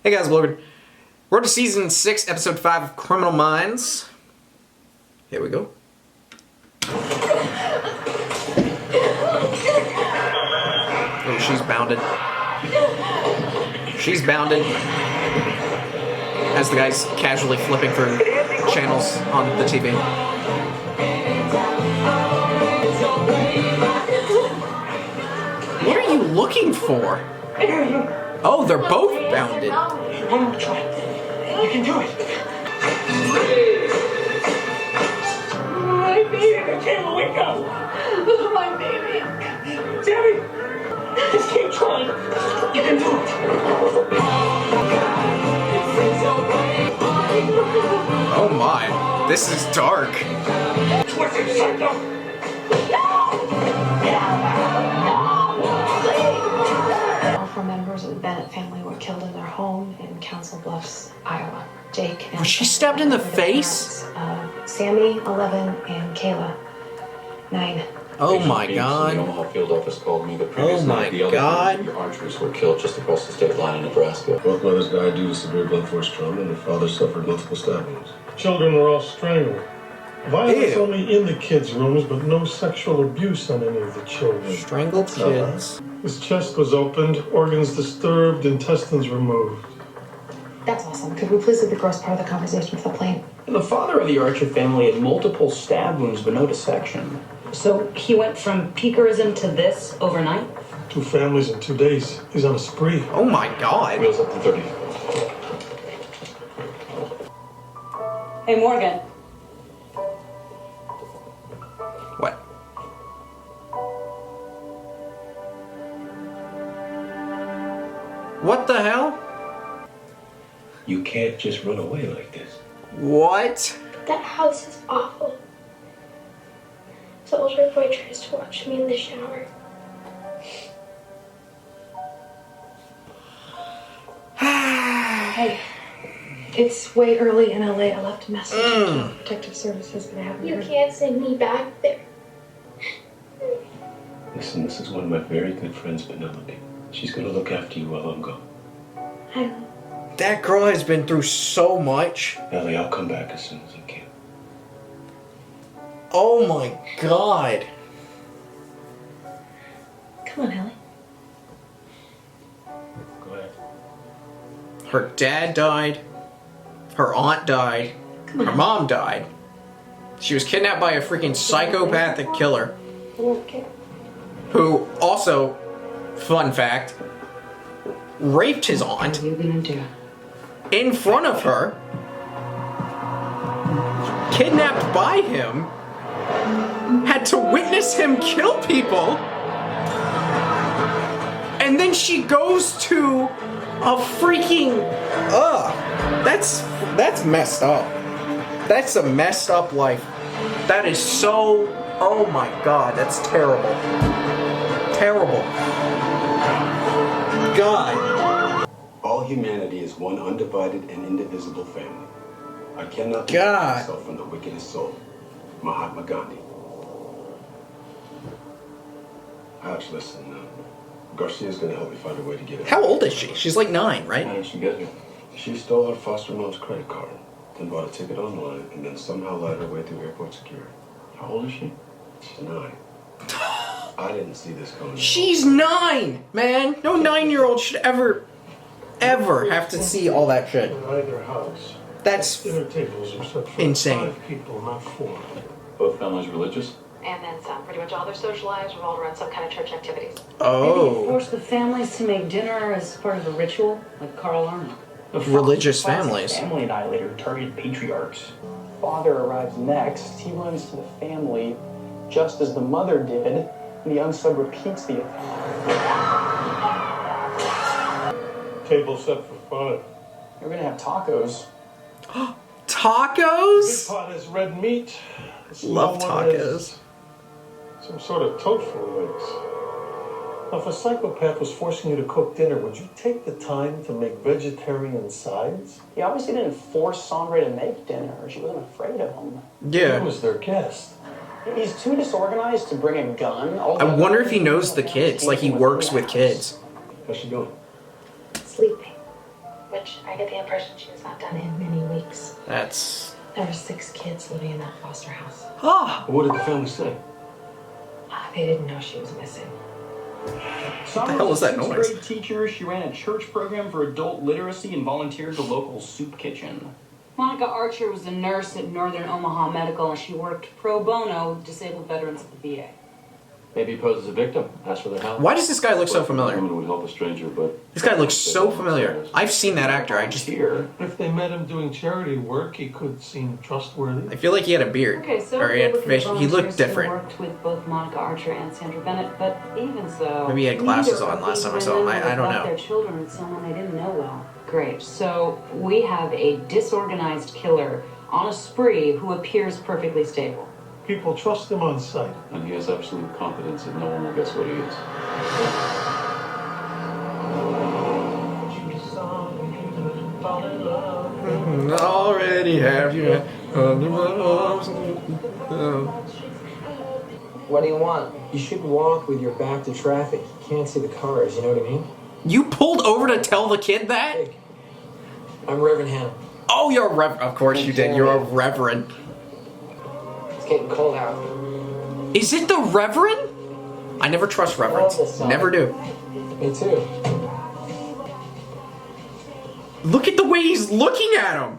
Hey guys, Logan. We're to season 6, episode 5 of Criminal Minds. Here we go. Oh, she's bounded. She's bounded. As the guy's casually flipping through channels on the TV. What are you looking for? Oh, they're both bounded. One more try. You can do it. My baby. Kayla, wake up. My baby. Debbie. Just keep trying. You can do it. Oh my. This is dark. What's inside though? All 4 members of the Bennett family were killed in their home in Council Bluffs, Iowa. Jake and Was she stabbed in the face? Sammy, 11, and Kayla, 9. Oh my god. The Omaha field office called me the previous night. The other archers were killed just across the state line in Nebraska. Both mothers died due to severe blunt force trauma, and their father suffered multiple stab wounds. Children were all strangled. Violence Ew. only in the kids' rooms, but no sexual abuse on any of the children. Strangled kids. His chest was opened, organs disturbed, intestines removed. That's awesome. Could we please leave the gross part of the conversation with the plane? The father of the Archer family had multiple stab wounds, but no dissection. So he went from peakerism to this overnight? 2 families in 2 days. He's on a spree. Oh my god. Wheels up to 30. Hey, Morgan. What? What the hell? You can't just run away like this. What? That house is awful. The older boy tries to watch me in the shower. Hey, it's way early in LA. I left a message to Protective Services, but I haven't You heard. can't send me back there. Listen, this is one of my very good friends, Penelope. She's gonna look after you while I'm gone. I know. That girl has been through so much. Ellie, I'll come back as soon as I can. Oh my god. Come on, Ellie. Go ahead. Her dad died. Her aunt died. Come on. Her mom died. She was kidnapped by a freaking psychopathic killer. Okay. Who also, fun fact, raped his aunt What are you gonna do? in front of her. Kidnapped by him. Had to witness him kill people. And then she goes to a freaking that's messed up. That's a messed up life. That is so, oh my god, that's terrible. Terrible. God. All humanity is one undivided and indivisible family. I cannot God. myself from the wickedest soul, Mahatma Gandhi. Alex, listen, Garcia's gonna help me find a way to get it. How old is she? She's like 9, How right? did she get here? She stole her foster mom's credit card, then bought a ticket online, and then somehow lied her way through airport security. How old is she? She's 9. I didn't see this coming. She's 9, man. No 9-year-old should ever have to see all that shit. In either house, That's dinner tables are set for insane. 5 people, not 4. Both families religious? And then some. Pretty much all their social lives revolved around some kind of church activities. Maybe Oh, force the families to make dinner as part of a ritual, like Carl Arnold. The Religious classic families. Family annihilator targeted patriarchs. Father arrives next. He runs to the family just as the mother did, and the young son repeats the event. Table set for 5. We're gonna have tacos. Big tacos? pot has red meat. The small Love one has tacos. some sort of tofu legs. Now, if a psychopath was forcing you to cook dinner, would you take the time to make vegetarian sides? He obviously didn't force Sandra to make dinner. She wasn't afraid of him. Who Yeah. was their guest? He's too disorganized to bring a gun. I wonder if he knows the kids, like he works with kids. How's she doing? Sleeping. which I get the impression she has not done in many weeks. That's... There were 6 kids living in that foster house. Ah! What did the family say? They didn't know she was missing. What the hell was that noise? Grade teacher. She ran a church program for adult literacy and volunteered at the local soup kitchen. Monica Archer was a nurse at Northern Omaha Medical, and she worked pro bono with disabled veterans at the VA. Maybe he posed as a victim, asked for their help. Why does this guy look so A familiar? woman would help a stranger, but This guy looks so familiar. I've seen that actor. I just... If they met him doing charity work, he could seem trustworthy. I feel like he had a beard. Okay, so Or he had facial... He looked volunteers different. who worked with both Monica Archer and Sandra Bennett, but even so, Maybe he had glasses neither on of last these time I saw him. women I don't left know. Their children with someone they didn't know well. Great. So we have a disorganized killer on a spree who appears perfectly stable. People trust him on sight. And he has absolute confidence that no one will guess what he is. Already have you... What do you want? You should walk with your back to traffic. You can't see the cars, you know what I mean? You pulled over to tell the kid that? Hey, I'm Reverend Hannah. Oh, you're a reverend. Of course you did. You're a reverend. It's getting cold out. Is it the reverend? I never trust reverends. Never do. Me too. Look at the way he's looking at him.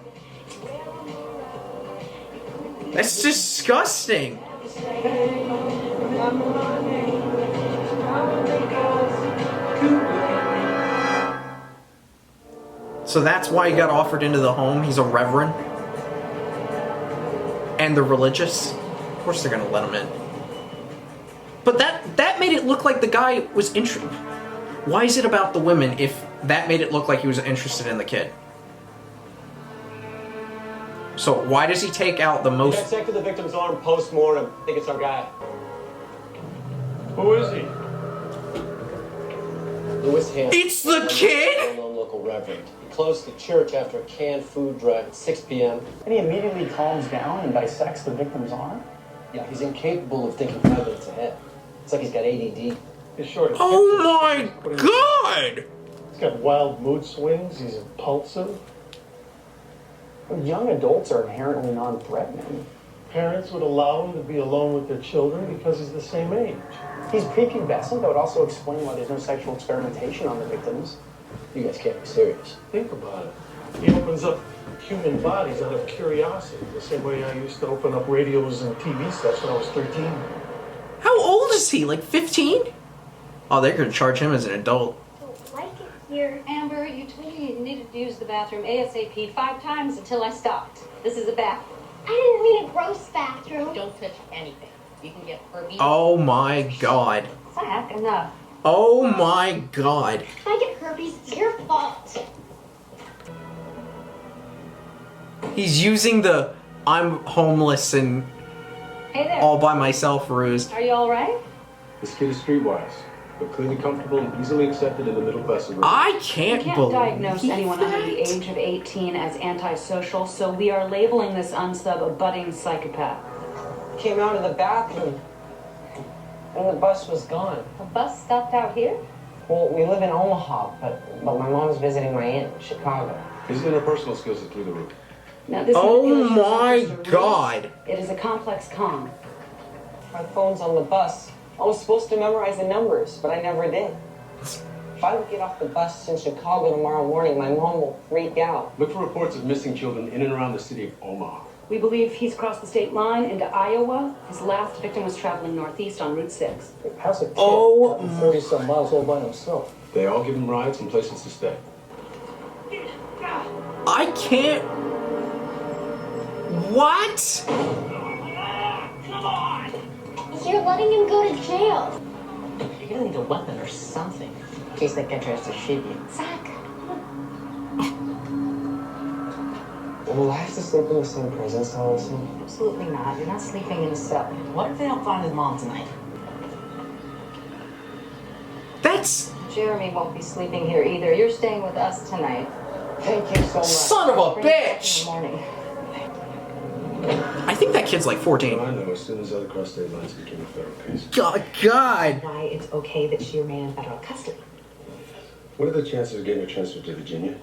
That's disgusting. So that's why he got offered into the home. He's a reverend. And they're religious. Of course they're gonna let him in. But that made it look like the guy was interested. Why is it about the women if that made it look like he was interested in the kid? So why does he take out the most... Dissected the victim's arm post-mortem. I think it's our guy. Who is he? Louis Hanson. It's the kid?! Well-known local reverend. He closed the church after a canned food drive at 6 p.m. And he immediately calms down and dissects the victim's arm? Yeah, he's incapable of thinking 5 minutes ahead. It's like he's got ADD. He's short of Oh my god! He's got wild mood swings. He's impulsive. Young adults are inherently non-threatening. Parents would allow him to be alone with their children because he's the same age. He's prepubescent. That would also explain why there's no sexual experimentation on the victims. You guys can't be serious. Think about it. He opens up human bodies out of curiosity, the same way I used to open up radios and TV sets when I was 13. How old is he? Like 15? Oh, they're gonna charge him as an adult. Like it here. Amber, you told me you needed to use the bathroom ASAP 5 times until I stopped. This is a bath. I didn't mean a gross bathroom. Don't touch anything. You can get herpes. Oh my god. Zach, enough. Oh my god. If I get herpes, it's your fault. He's using the I'm homeless and Hey there. all by myself ruse. Are you all right? This kid is streetwise, but clearly comfortable and easily accepted in the middle class of I We can't can't believe diagnose anyone under the that. age of 18 as antisocial, so we are labeling this unsub a budding psychopath. Came out of the bathroom, and the bus was gone. A bus stopped out here? Well, we live in Omaha, but my mom's visiting my aunt in Chicago. His interpersonal skills are through the roof. Now, this Oh manipulation my is just a god. ruse. It is a complex con. My phone's on the bus. I was supposed to memorize the numbers, but I never did. If I don't get off the bus in Chicago tomorrow morning, my mom will freak out. Look for reports of missing children in and around the city of Omaha. We believe he's crossed the state line into Iowa. His last victim was traveling northeast on Route 6. How's a kid? Oh. 30-some miles all by himself. They all give him rides and places to stay. I can't. What? Come on! You're letting him go to jail. You're gonna need a weapon or something in case that guy tries to shoot you. Zach. Will I have to sleep in the same prison cell as him? Absolutely not. You're not sleeping in a cell. What if they don't find his mom tonight? That's Jeremy won't be sleeping here either. You're staying with us tonight. Thank you so much. son of a Bring you back bitch. in the morning. I think that kid's like 14. I know, as soon as other cross state lines became a federal case. God. Why it's okay that she remain in federal custody. What are the chances of getting her transferred to Virginia?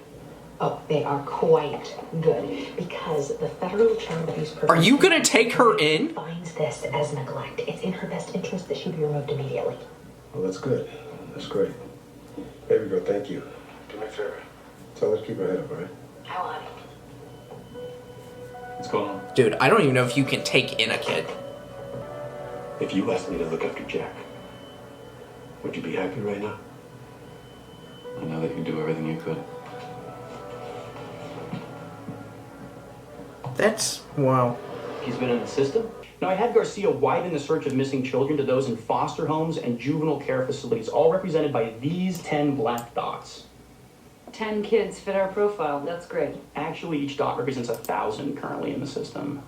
Oh, they are quite good because the federal child abuse Are you gonna take her in? finds this as neglect. It's in her best interest that she be removed immediately. Well, that's good. That's great. Baby girl, thank you. Do me a favor. Tell her to keep her head up, all right? I want it. What's going on? Dude, I don't even know if you can take in a kid. If you asked me to look after Jack, would you be happy right now? I know that you do everything you could. That's, wow. He's been in the system? Now, I had Garcia widen the search of missing children to those in foster homes and juvenile care facilities, all represented by these 10 black dots. 10 kids fit our profile. That's great. Actually, each dot represents 1,000 currently in the system.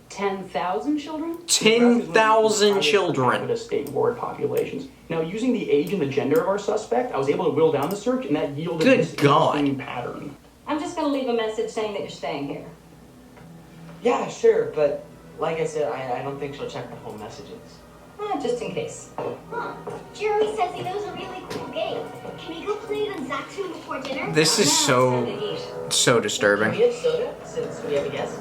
10,000 children? 10,000 children. The state ward populations. Now, using the age and the gender of our suspect, I was able to whittle down the search, and that yielded this interesting pattern. I'm just going to leave a message saying that you're staying here. Yeah, sure, but like I said, I don't think she'll check the home messages. Just in case. Huh. Jeremy says he knows a really cool game. Can we go play it on Zach's room before dinner? This is so disturbing. Can we have soda, since we have a guest?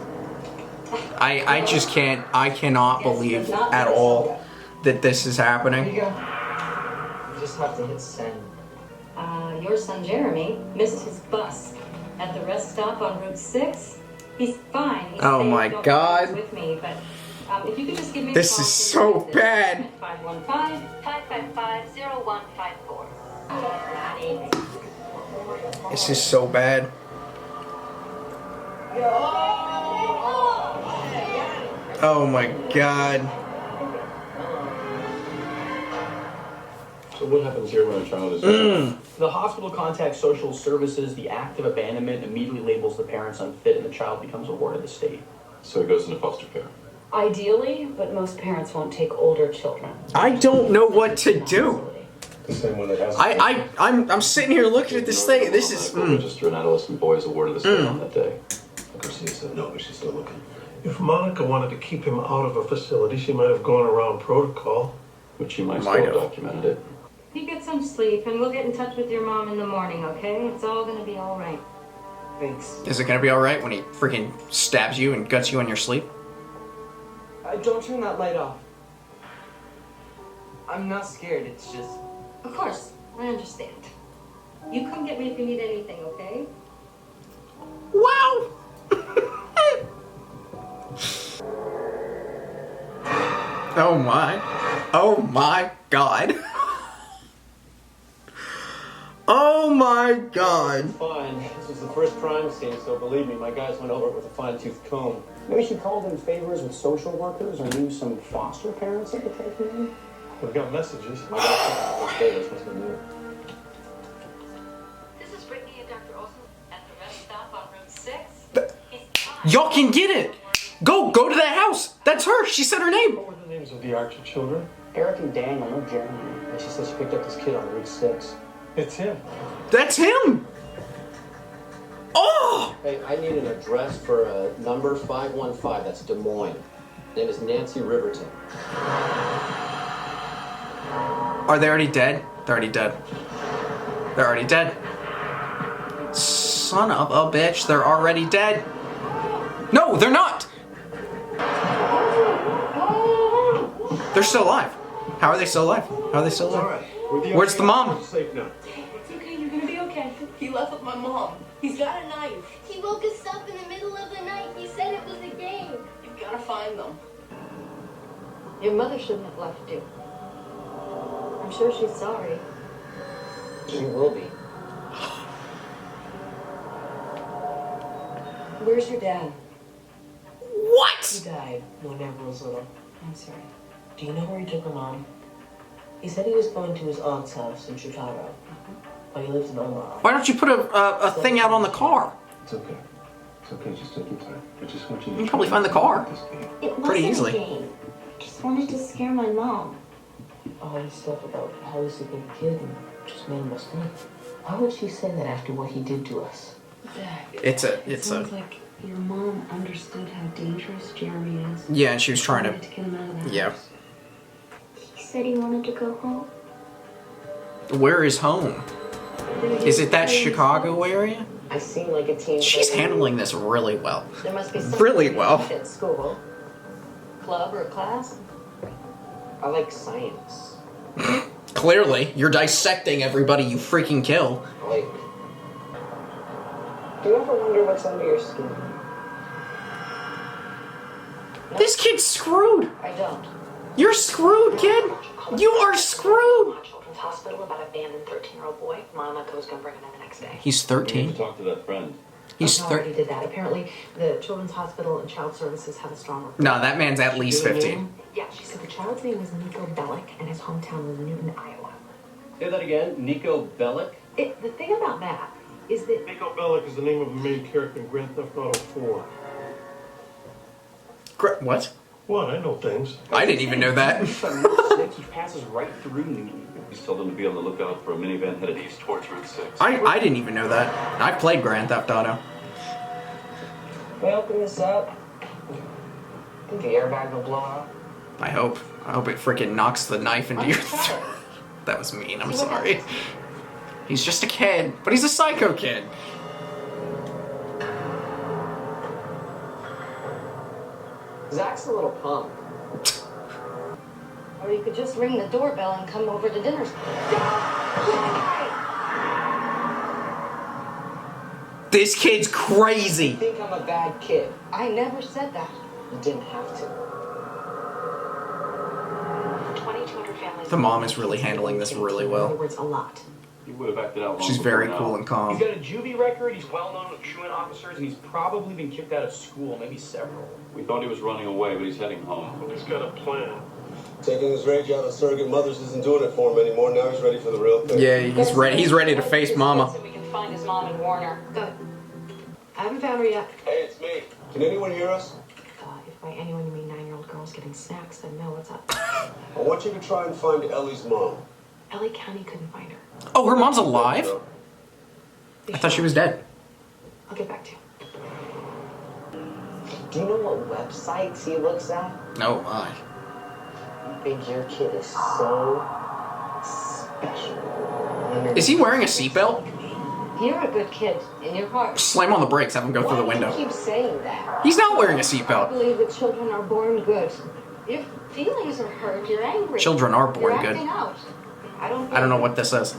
I just can't, I cannot believe at all that this is happening. Here you go. You just have to hit send. Your son Jeremy missed his bus at the rest stop on Route 6. He's fine. He's Oh safe. my Don't God. with me, but if you could just give me This is so bad. 515-555-0154. This is so bad. Oh my God. So what happens here when a child is... The hospital contacts social services. The act of abandonment immediately labels the parents unfit, and the child becomes a ward of the state. So he goes into foster care. Ideally, but most parents won't take older children. I don't know what to do. The same one that has... I'm sitting here looking at this thing. This is... Register an adolescent boy as a ward of the state on that day. Garcia said no, but she's still looking. If Monica wanted to keep him out of a facility, she might have gone around protocol. But she might still have documented it. You get some sleep, and we'll get in touch with your mom in the morning, okay? It's all gonna be all right. Thanks. Is it gonna be alright when he freaking stabs you and guts you in your sleep? Don't turn that light off. I'm not scared, it's just... Of course, I understand. You come get me if you need anything, okay? Wow! Oh my. Oh my God. Oh my God. Fine. This was the first crime scene, so believe me, my guys went over it with a fine-tooth comb. Maybe she called in favors with social workers or knew some foster parents that could take her in. We've got messages. My guys sent us must have been new. This is Brittany and Dr. Olson at the rest stop on Route 6. Y'all can get it. Go to that house. That's her. She said her name. What were the names of the Archer children? Eric and Daniel, no Jeremy. And she said she picked up this kid on Route 6. It's him. That's him. Oh! Hey, I need an address for number 515. That's Des Moines. Name is Nancy Riverton. Are they already dead? They're already dead. They're already dead. Son of a bitch, they're already dead. No, they're not. They're still alive. How are they still alive? How are they still alive? Where's the mom? Safe now. It's okay, you're gonna be okay. He left with my mom. He's got a knife. He woke us up in the middle of the night. He said it was a game. You've gotta find them. Your mother shouldn't have left you. I'm sure she's sorry. She will be. Where's your dad? What? He died when Amber was little. I'm sorry. Do you know where he took her mom? He said he was going to his aunt's house in Chicago. But he lives in Omaha. Why don't you put a thing out on the car? It's okay. It's okay, just take your time. I just want you to... You can probably find the car. It wasn't Pretty easily. a game. Just wanted to scare my mom. All this stuff about how he's a good kid and just made a mistake. Why would she say that after what he did to us? It sounds like your mom understood how dangerous Jeremy is. Yeah, and she was trying to get him out of the house. Yeah. He said he wanted to go home. Where is home? Is it that Chicago area? I seem like a teen. She's handling this really well. There must be something Really well. at school, club or class. I like science. Clearly, you're dissecting everybody you freaking kill. Like, do you ever wonder what's under your skin? No? This kid's screwed. I don't. You're screwed, kid. You are screwed. Children's Hospital about abandoned 13-year-old boy. Mama was gonna bring him in the next day. He's You need 13. to talk to that friend. He's I already 13. did that. Apparently, the Children's Hospital and Child Services have a strong report. No, that man's at least 15. Yeah, she said the child's name was Nico Bellic and his hometown was Newton, Iowa. Say that again. Nico Bellic. The thing about that is that Nico Bellic is the name of the main character in Grand Theft Auto 4. What? What? I know things. I didn't even know that. He passes right through Newton. He's told them to be on the lookout for a minivan headed east towards Route 6. I didn't even know that. I've played Grand Theft Auto. Can I open this up? Think the airbag will blow out? I hope. I hope it freaking knocks the knife into your throat. That was mean. I'm sorry. He's just a kid, but he's a psycho kid. Zach's a little punk. or you could just ring the doorbell and come over to dinner. This kid's crazy. You think I'm a bad kid? I never said that. You didn't have to. 2,200 families. The mom is really handling this really well. In other words, a lot. He would have acted out long She's before very now. cool and calm. He's got a juvie record, he's well known with truant officers, and he's probably been kicked out of school, maybe several. We thought he was running away, but he's heading home. He's got a plan. Taking his rage out on surrogate mothers isn't doing it for him anymore. Now he's ready for the real thing. Yeah, he's ready. He's ready to face Mama. So we can find his mom and Warner. Good. I haven't found her yet. Hey, it's me. Can anyone hear us? If by anyone you mean 9-year-old girls getting snacks, then no, what's up? I want you to try and find Ellie's mom. LA County couldn't find her. Oh, her mom's alive? I thought she was dead. I'll get back to you. Do you know what websites he looks at? No, I. I think your kid is so special. Is he wearing a seatbelt? You're a good kid in your heart. Slam on the brakes, have him go through the Why do window. you keep saying that? He's not wearing a I seatbelt. believe that children are born good. Your feelings are hurt. You're angry. Children are born You're good. acting out. I don't I don't know what this is.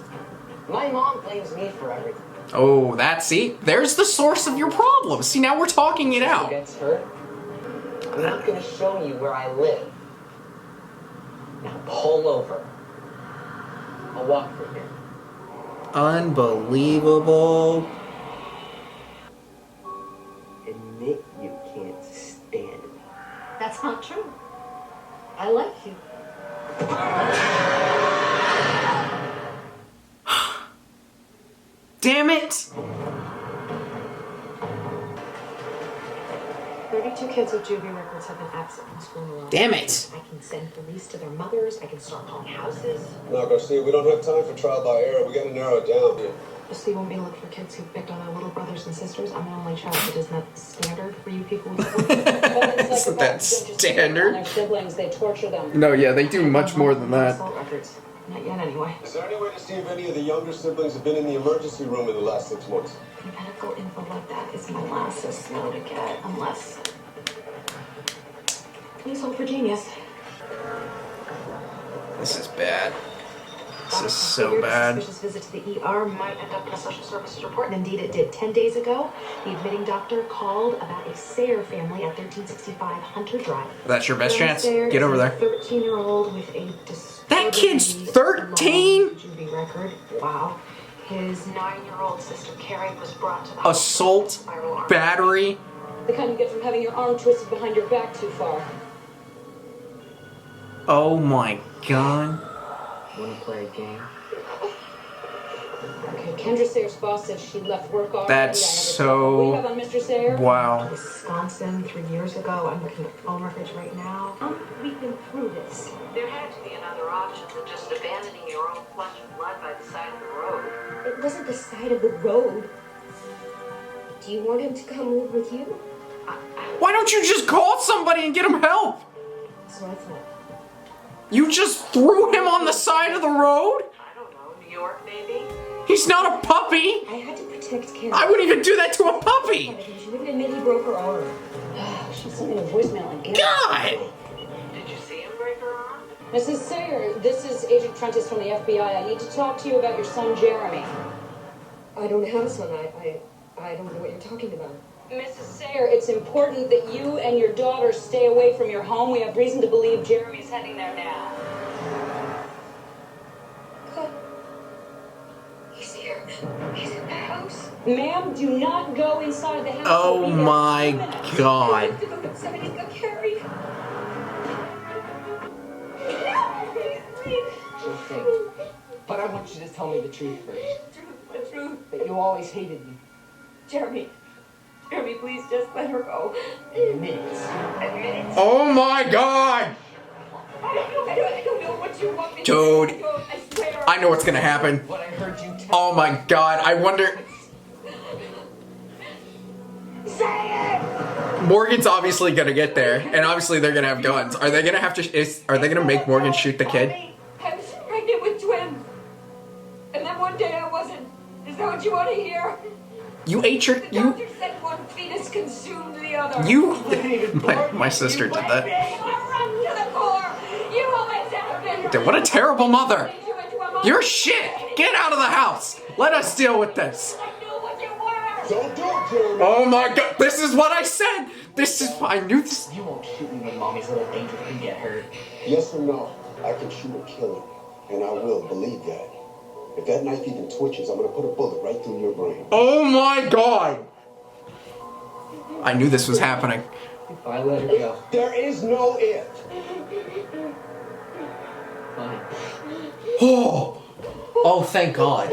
My mom blames me for everything. Oh, see? There's the source of your problem. See, now we're talking it Who out. gets hurt? I'm not going to show you where I live. Now pull over. I'll walk from here. Unbelievable. Admit you can't stand me. That's not true. I like you. Damn it! 32 kids with juvie records have been absent from school in a row. Damn it! I can send police to their mothers. I can start calling houses. No, Garcia, we don't have time for trial by error. We gotta narrow it down here. Just so you want me to look for kids who picked on their little brothers and sisters? I'm an only child, but isn't that standard for you people? Isn't that standard? Their siblings, they torture them. No, yeah, they do much more than that. Assault records. Not yet, anyway. Is there any way to see if any of the younger siblings have been in the emergency room in the last 6 months? Medical info like that is molasses slow to get, unless... Please hold for genius. This is bad. This is so bad. A suspicious visit to the ER might end up in a social services report, and indeed it did. 10 days ago, the admitting doctor called about a Sayer family at 1365 Hunter Drive. That's your best chance. Sayer Get over is a there. 13-year-old with a That kid's 13? juvie record. Wow. His 9-year-old sister Carrie was brought to the Assault, spiral arm. battery. The kind you get from having your arm twisted behind your back too far. Oh my god. Want to play a game? Okay, Kendra Sayer's boss said she left work already. That's so... What do you have on Mr. Sayer? Wow. Wisconsin 3 years ago. I'm looking at phone records right now. We've been through this. There had to be another option than just abandoning your own flesh and blood by the side of the road. It wasn't the side of the road. Do you want him to come live with you? Why don't you just call somebody and get him help? So I thought. You just threw him on the side of the road? I don't know, New York maybe? He's not a puppy. I had to protect text Carrie. I wouldn't even do that to a puppy. She wouldn't admit he broke her arm. She sent me a voicemail again. God! Did you see him break her arm? Mrs. Sayer, this is Agent Prentice from the FBI. I need to talk to you about your son, Jeremy. I don't have a son. I don't know what you're talking about. Mrs. Sayer, it's important that you and your daughter stay away from your home. We have reason to believe Jeremy's heading there now. God. He's here. He's in the house. Ma'am, do not go inside the house. Oh my God. I have to go to somebody's got Carrie. Okay. But I want you to tell me the truth first. The truth. That you always hated me. Jeremy, please just let her go. Admit it. Admit it. Oh my God! I don't know what you want me Dude. to do. I swear. I know what's gonna happen. What I heard you tell Oh my God, I wonder... Say it! Morgan's obviously gonna get there, and obviously they're gonna have guns. Are they gonna have to... Are they gonna make Morgan shoot the kid? I was pregnant with twins. And then one day I wasn't. Is that what you want to hear? You ate your... The doctor said one fetus consumed the other. My sister did that. Run to the core. You always have been. Dude, what a terrible mother. You're shit. Get out of the house. Let us deal with this. Don't do it, Jeremy. Oh my God. This is what I said. This is... I knew this... You won't shoot me when mommy's little angel can get hurt. Yes or no? I can shoot or kill him, and I will, believe that. If that knife even twitches, I'm gonna put a bullet right through your brain. Oh my God. I knew this was happening. If I let her go. There is no if. Fine. Oh. Oh, thank God.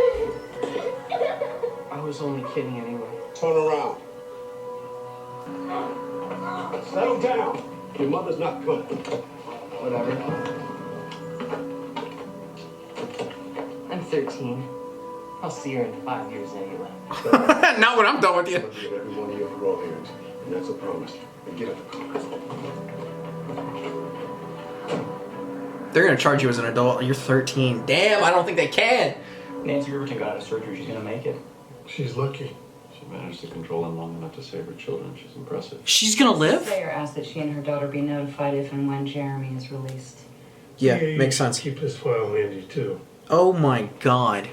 I was only kidding anyway. Turn around. Settle down. Your mother's not good. Whatever. I'm 13. I'll see her in 5 years anyway. Not when I'm done with you. I'll give every one of your parole hearings, and that's a promise. And get up the car. They're gonna charge you as an adult. You're 13. Damn, I don't think they can. Nancy Riverton got out of surgery. She's gonna make it. She's lucky. She managed to control him long enough to save her children. She's impressive. She's gonna live? Sayer asked that she and her daughter be notified if and when Jeremy is released. Yeah, makes sense. Keep this file handy, too. Oh my God.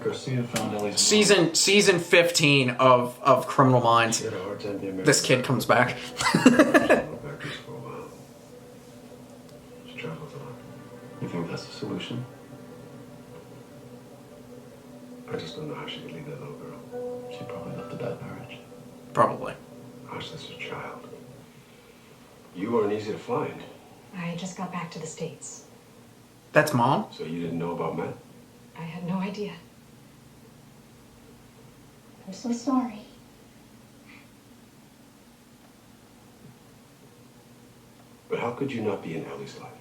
Garcia found Ellie's Season 15 of Criminal Minds. She had a hard time being married. This kid comes back. She went back to school for a while. She travels a lot. You think that's the solution? I just don't know how she could leave that little girl. She probably left a bad marriage. Probably. Gosh, that's her child. You weren't easy to find. I just got back to the States. That's Mom? So you didn't know about Matt? I had no idea. I'm so sorry. But how could you not be in Ellie's life?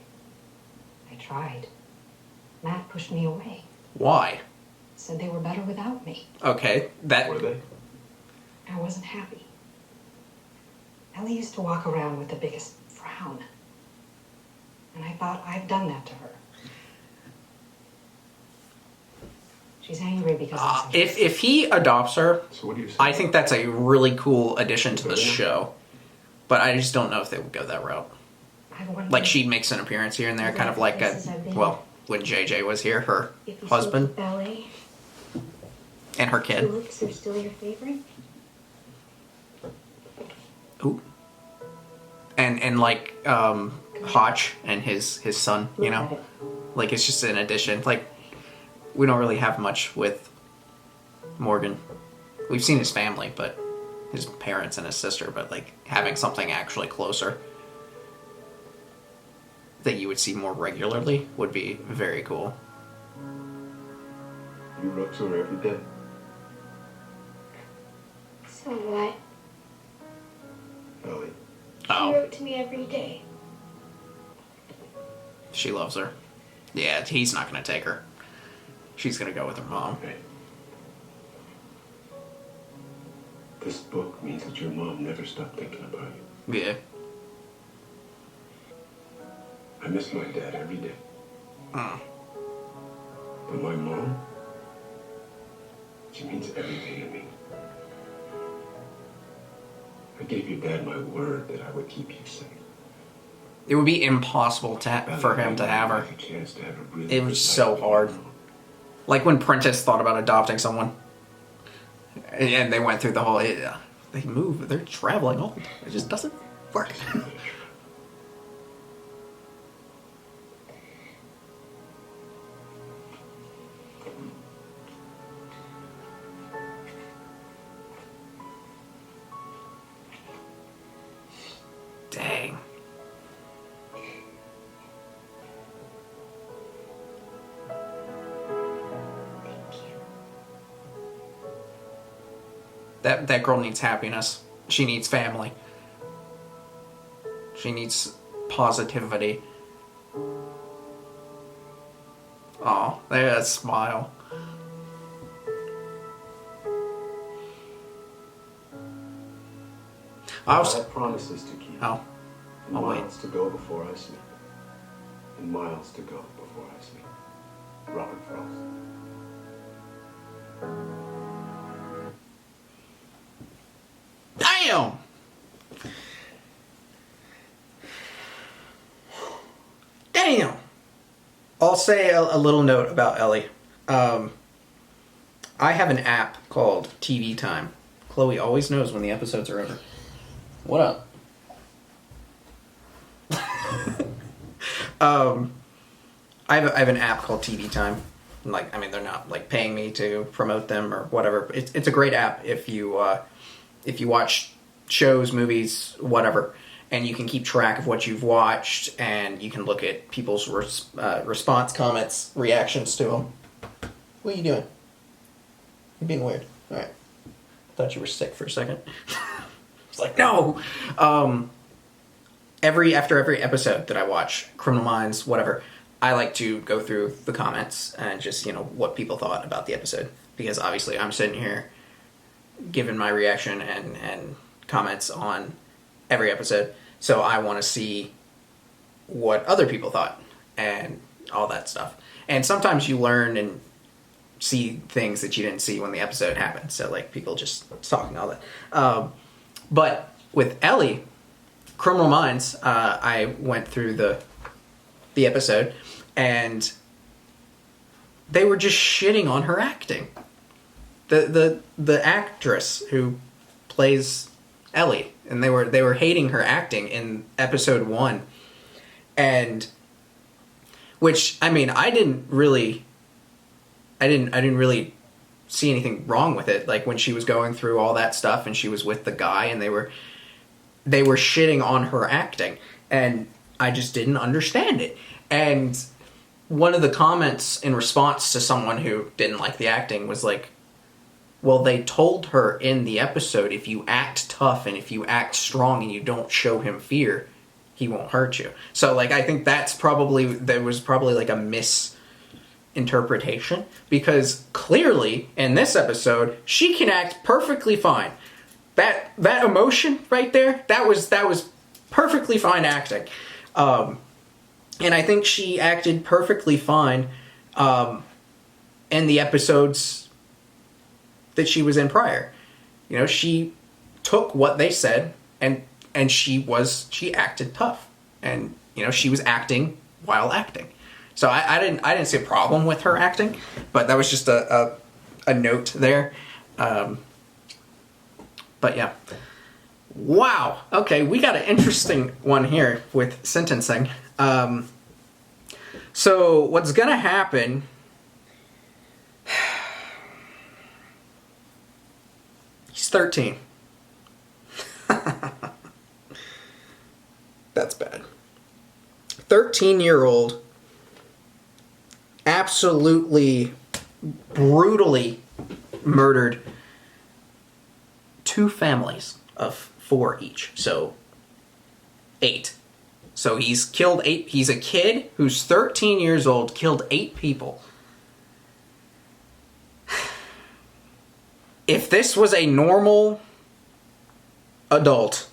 I tried. Matt pushed me away. Why? Said they were better without me. Okay, that... Were they? I wasn't happy. Ellie used to walk around with the biggest frown. And I thought I've done that to her. She's angry because if he adopts her, So what do you say? I think that's a really cool addition to the show. But I just don't know if they would go that route. Like, she makes an appearance here and there, kind of like a... Well, when JJ was here, her husband Ballet. and her kid. Looks are still your favorite? Ooh. And like, Hotch and his son, you know? Like, it's just an addition. Like, we don't really have much with Morgan. We've seen his family, but his parents and his sister, but like having something actually closer that you would see more regularly would be very cool. You wrote to her every day. So what? Ellie. She wrote to me every day. She loves her. Yeah, he's not gonna take her. She's gonna go with her mom. Hey. This book means that your mom never stopped thinking about you. Yeah. I miss my dad every day. But my mom, she means everything to me. I gave your dad my word that I would keep you safe. It would be impossible for him to have her. It was so hard. Like when Prentice thought about adopting someone. And they went through the whole... they move. They're traveling all. It just doesn't work. Dang. That girl needs happiness. She needs family. She needs positivity. Oh, there's that smile. I have promises to keep. Oh. And miles to go before I sleep. And miles to go before I sleep. Robert Frost. Damn! Damn! I'll say a little note about Ellie. I have an app called TV Time. Chloe always knows when the episodes are over. What up? I have an app called TV Time. Like, I mean, they're not like paying me to promote them or whatever. It's a great app if you watch shows, movies, whatever, and you can keep track of what you've watched, and you can look at people's response, comments, reactions to them. What are you doing? You're being weird. All right. I thought you were sick for a second. It's like, no! After every episode that I watch, Criminal Minds, whatever, I like to go through the comments and just, what people thought about the episode. Because obviously I'm sitting here giving my reaction and comments on every episode. So I want to see what other people thought and all that stuff. And sometimes you learn and see things that you didn't see when the episode happened. So like people just talking all that. But with Ellie, Criminal Minds, I went through the episode and they were just shitting on her acting. The actress who plays Ellie, and they were hating her acting in episode 1, and which, I mean, I didn't really see anything wrong with it. Like when she was going through all that stuff and she was with the guy and they were shitting on her acting, and I just didn't understand it. And one of the comments in response to someone who didn't like the acting was like, well, they told her in the episode, if you act tough and if you act strong and you don't show him fear, he won't hurt you. So, like, I think there was probably like a misinterpretation, because clearly in this episode, she can act perfectly fine. That emotion right there, that was perfectly fine acting. And I think she acted perfectly fine in the episodes that she was in prior. She took what they said and she acted tough, and she was acting while acting. So I didn't see a problem with her acting, but that was just a note there. But yeah. Wow. Okay, we got an interesting one here with sentencing. So what's gonna happen? He's 13. That's bad. 13-year-old absolutely brutally murdered 2 families of 4 each. So 8. So he's killed 8. He's a kid who's 13 years old, killed 8 people. If this was a normal adult,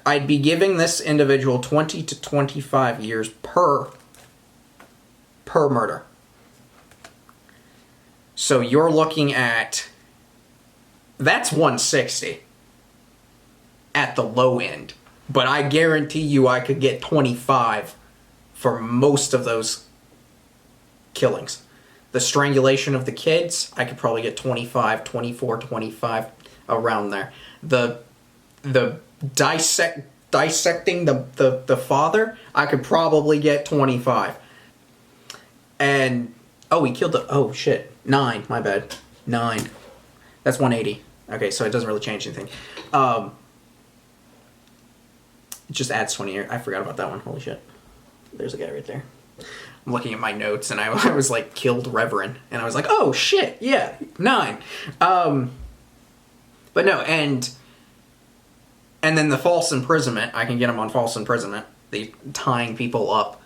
I'd be giving this individual 20 to 25 years per murder. So you're looking at, that's 160 at the low end. But I guarantee you I could get 25 for most of those killings. The strangulation of the kids, I could probably get 25, 24, 25, around there. The dissecting the father, I could probably get 25. And, oh, he killed oh shit, 9, my bad. 9. That's 180. Okay, so it doesn't really change anything. It just adds 20 years. I forgot about that one. Holy shit. There's a guy right there. I'm looking at my notes, and I was like, killed Reverend. And I was like, oh, shit, yeah, 9. But no, and then the false imprisonment, I can get him on false imprisonment. The tying people up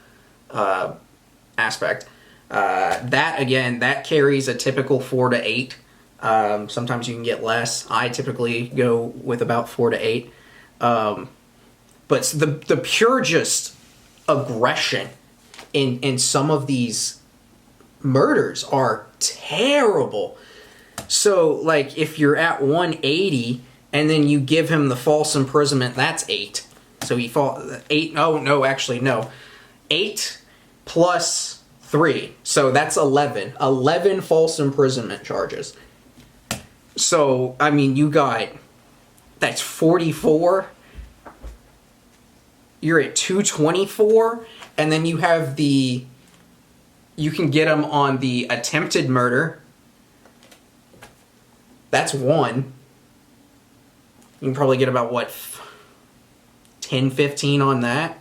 aspect. That, again, that carries a typical 4 to 8. Sometimes you can get less. I typically go with about 4 to 8. But the pure just aggression in some of these murders are terrible. So, like, if you're at 180 and then you give him the false imprisonment, that's 8. So he 8. Oh no, actually no, 8 plus 3. So that's 11. 11 false imprisonment charges. So I mean, you got, that's 44. You're at 224, and then you have you can get them on the attempted murder. That's 1. You can probably get about, what, 10, 15 on that.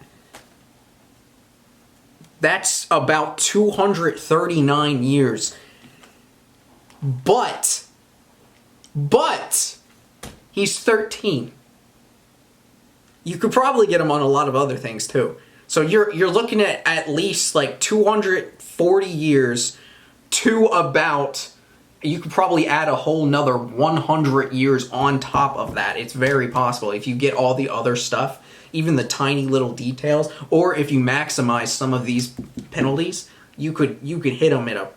That's about 239 years. But, he's 13. You could probably get him on a lot of other things too. So you're looking at least like 240 years to about, you could probably add a whole nother 100 years on top of that. It's very possible if you get all the other stuff, even the tiny little details, or if you maximize some of these penalties, you could hit them at a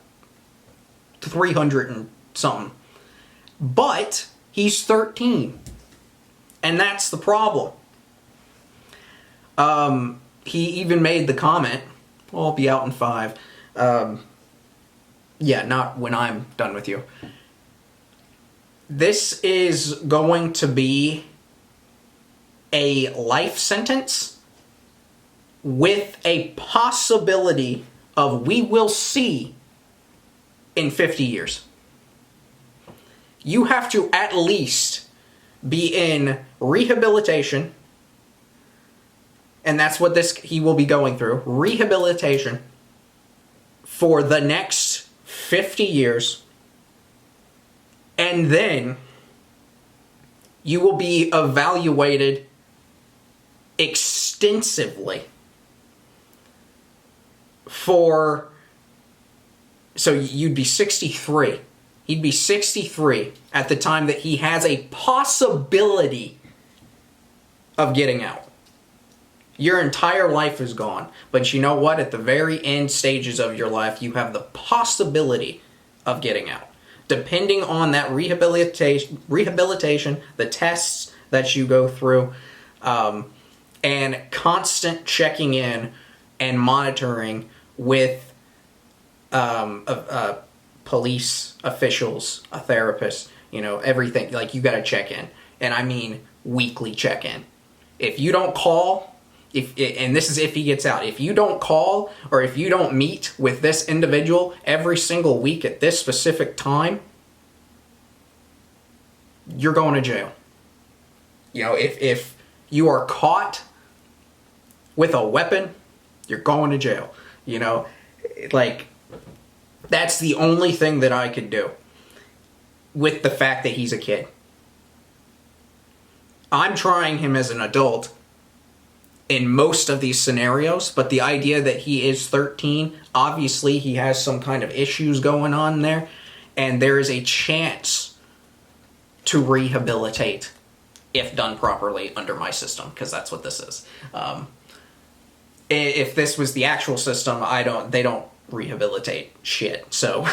300 and something. But he's 13. And that's the problem. He even made the comment, well, I'll be out in 5. Yeah, not when I'm done with you. This is going to be a life sentence with a possibility of we will see in 50 years. You have to at least be in rehabilitation. And that's what he will be going through. Rehabilitation for the next 50 years. And then you will be evaluated extensively so you'd be 63. He'd be 63 at the time that he has a possibility of getting out. Your entire life is gone. But you know what? At the very end stages of your life, you have the possibility of getting out. Depending on that rehabilitation, the tests that you go through, and constant checking in and monitoring with police officials, a therapist, everything. Like, you got to check in. And I mean weekly check-in. If you don't call... and this is if he gets out, if you don't call or if you don't meet with this individual every single week at this specific time, you're going to jail. If you are caught with a weapon, you're going to jail. Like, that's the only thing that I could do with the fact that he's a kid. I'm trying him as an adult in most of these scenarios, but the idea that he is 13, obviously he has some kind of issues going on there, and there is a chance to rehabilitate if done properly under my system, because that's what this is. If this was the actual system, they don't rehabilitate shit. So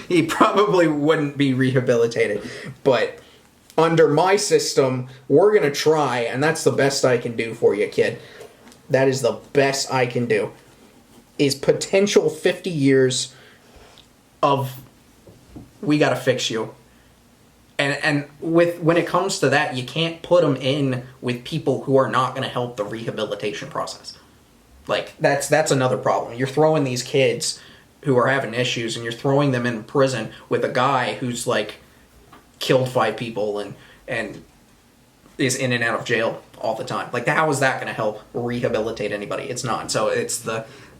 he probably wouldn't be rehabilitated. But under my system, we're going to try, and that's the best I can do for you, kid. That is the best I can do. Is potential 50 years of we got to fix you. And when it comes to that, you can't put them in with people who are not going to help the rehabilitation process. Like, that's another problem. You're throwing these kids who are having issues, and you're throwing them in prison with a guy who's, like, killed 5 people and is in and out of jail all the time. Like, how is that going to help rehabilitate anybody? It's not. So it's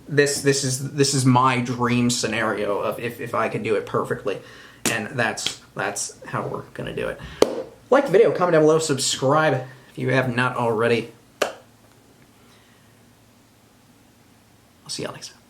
this is my dream scenario of if I could do it perfectly, and that's how we're going to do it. Like the video, comment down below, subscribe if you have not already. I'll see y'all next time.